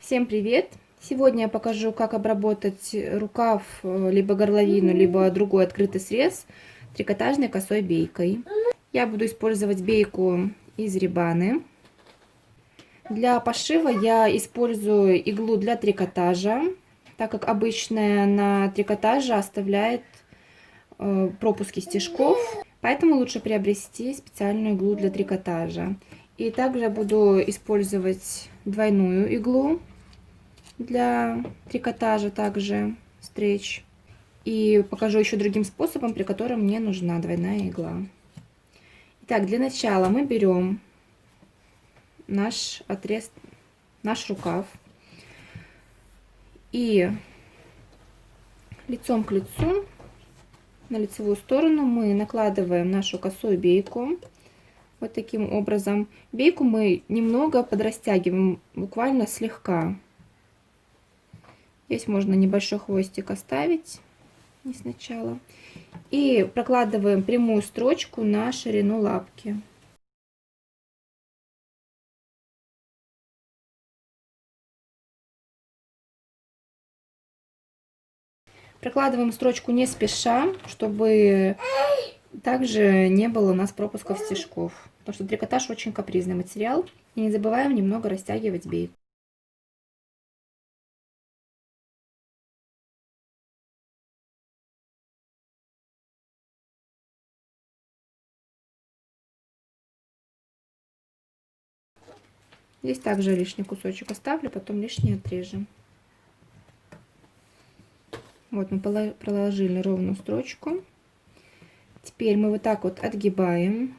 Всем привет! Сегодня я покажу, как обработать рукав, либо горловину, либо другой открытый срез трикотажной косой бейкой. Я буду использовать бейку из рибаны. Для пошива я использую иглу для трикотажа, так как обычная на трикотаже оставляет пропуски стежков, поэтому лучше приобрести специальную иглу для трикотажа. И также буду использовать двойную иглу для трикотажа, также стрейч. И покажу еще другим способом, при котором мне нужна двойная игла. Итак, для начала мы берем наш отрез, наш рукав и лицом к лицу на лицевую сторону мы накладываем нашу косую бейку. Вот таким образом. Бейку мы немного подрастягиваем, буквально слегка. Здесь можно небольшой хвостик оставить, не сначала. И прокладываем прямую строчку на ширину лапки. Прокладываем строчку не спеша, чтобы также не было у нас пропусков стежков. Потому что трикотаж очень капризный материал. И не забываем немного растягивать бейку. Здесь также лишний кусочек оставлю, потом лишний отрежем. Вот мы проложили ровную строчку. Теперь мы вот так вот отгибаем.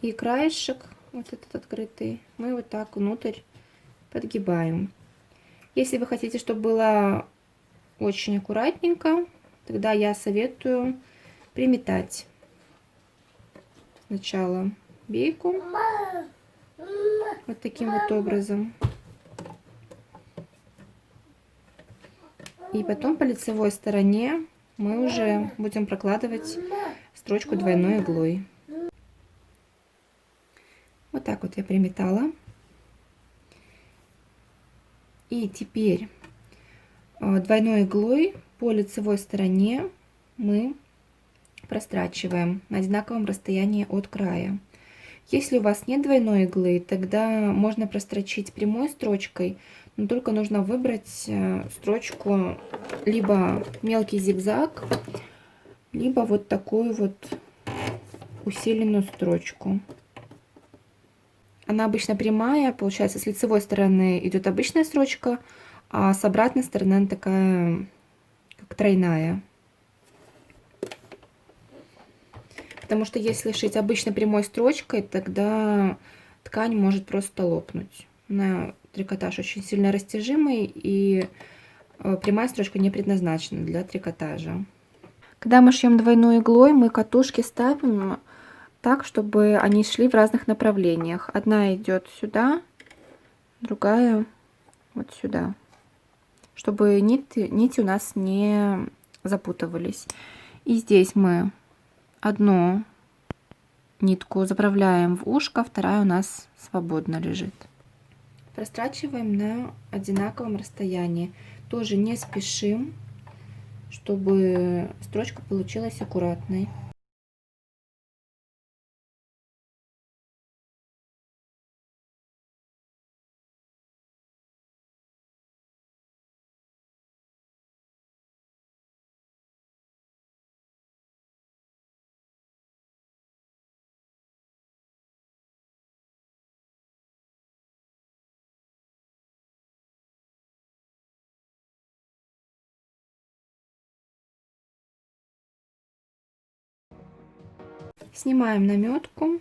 И краешек, вот этот открытый, мы вот так внутрь подгибаем. Если вы хотите, чтобы было очень аккуратненько, тогда я советую приметать сначала бейку вот таким вот образом. И потом по лицевой стороне мы уже будем прокладывать строчку двойной иглой. Вот так вот я приметала. И теперь двойной иглой по лицевой стороне мы прострачиваем на одинаковом расстоянии от края. Если у вас нет двойной иглы, тогда можно прострочить прямой строчкой, но только нужно выбрать строчку либо мелкий зигзаг, либо вот такую вот усиленную строчку. Она обычно прямая, получается, с лицевой стороны идет обычная строчка, а с обратной стороны она такая, как тройная. Потому что если шить обычно прямой строчкой, тогда ткань может просто лопнуть. Трикотаж очень сильно растяжимый, и прямая строчка не предназначена для трикотажа. Когда мы шьем двойной иглой, мы катушки ставим так, чтобы они шли в разных направлениях. Одна идет сюда, другая вот сюда, чтобы нити у нас не запутывались. И здесь мы одну нитку заправляем в ушко, вторая у нас свободно лежит. Прострачиваем на одинаковом расстоянии. Тоже не спешим, чтобы строчка получилась аккуратной. Снимаем наметку.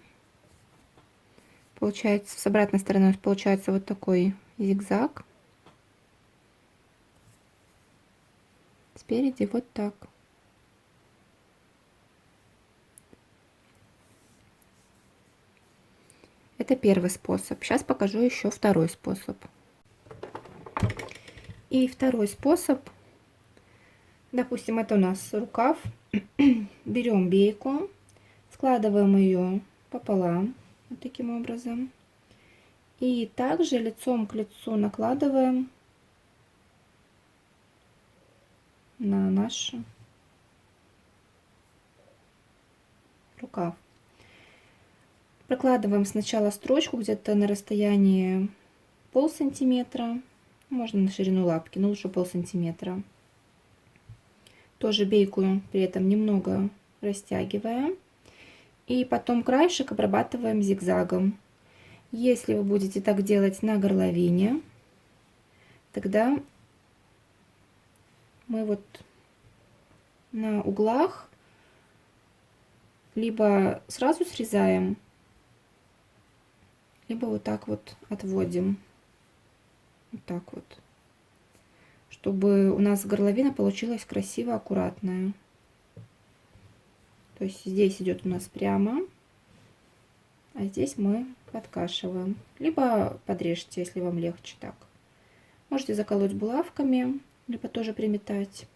Получается, с обратной стороны получается вот такой зигзаг. Спереди вот так. Это первый способ. Сейчас покажу еще второй способ. И второй способ. Допустим, это у нас рукав. Берем бейку, Складываем ее пополам, вот таким образом. И также лицом к лицу накладываем на наш рукав. Прокладываем сначала строчку где-то на расстоянии полсантиметра, можно на ширину лапки, но лучше полсантиметра. Тоже бейку при этом немного растягиваем. И потом краешек обрабатываем зигзагом. Если вы будете так делать на горловине, тогда мы вот на углах либо сразу срезаем, либо вот так вот отводим. Вот так вот. Чтобы у нас горловина получилась красиво, аккуратная. То есть здесь идет у нас прямо, а здесь мы подкашиваем. Либо подрежьте, если вам легче так. Можете заколоть булавками, либо тоже приметать.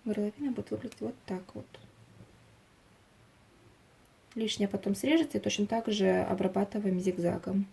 Горловина будет выглядеть вот так вот. Лишнее потом срежется, и точно так же обрабатываем зигзагом.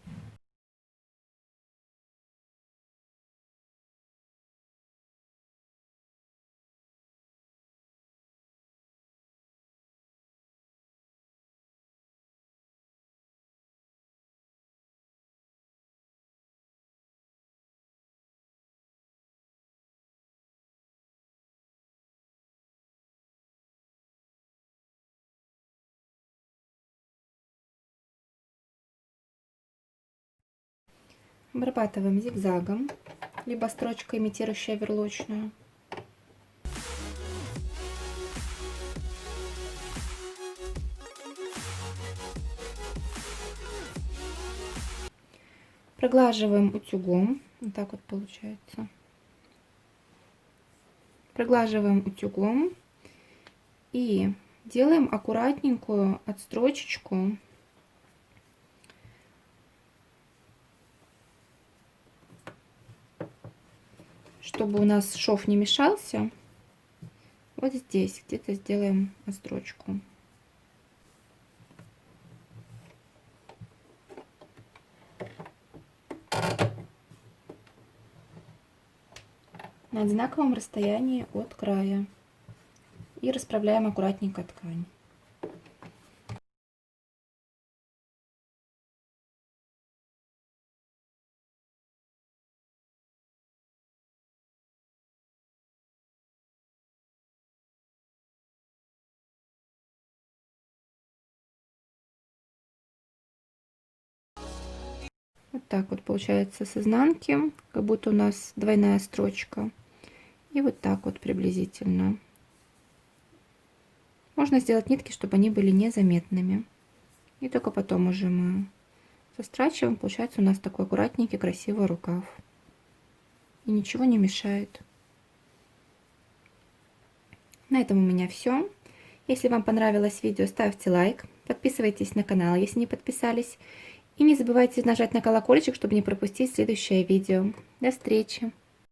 Обрабатываем зигзагом, либо строчкой, имитирующей оверлочную. Проглаживаем утюгом, вот так вот получается. Проглаживаем утюгом и делаем аккуратненькую отстрочечку, чтобы у нас шов не мешался. Вот здесь где-то сделаем отстрочку. На одинаковом расстоянии от края. И расправляем аккуратненько ткань. Вот так вот получается с изнанки, как будто у нас двойная строчка. И вот так вот приблизительно. Можно сделать нитки, чтобы они были незаметными. И только потом уже мы застрачиваем. Получается у нас такой аккуратненький, красивый рукав. И ничего не мешает. На этом у меня все. Если вам понравилось видео, ставьте лайк. Подписывайтесь на канал, если не подписались. И не забывайте нажать на колокольчик, чтобы не пропустить следующее видео. До встречи!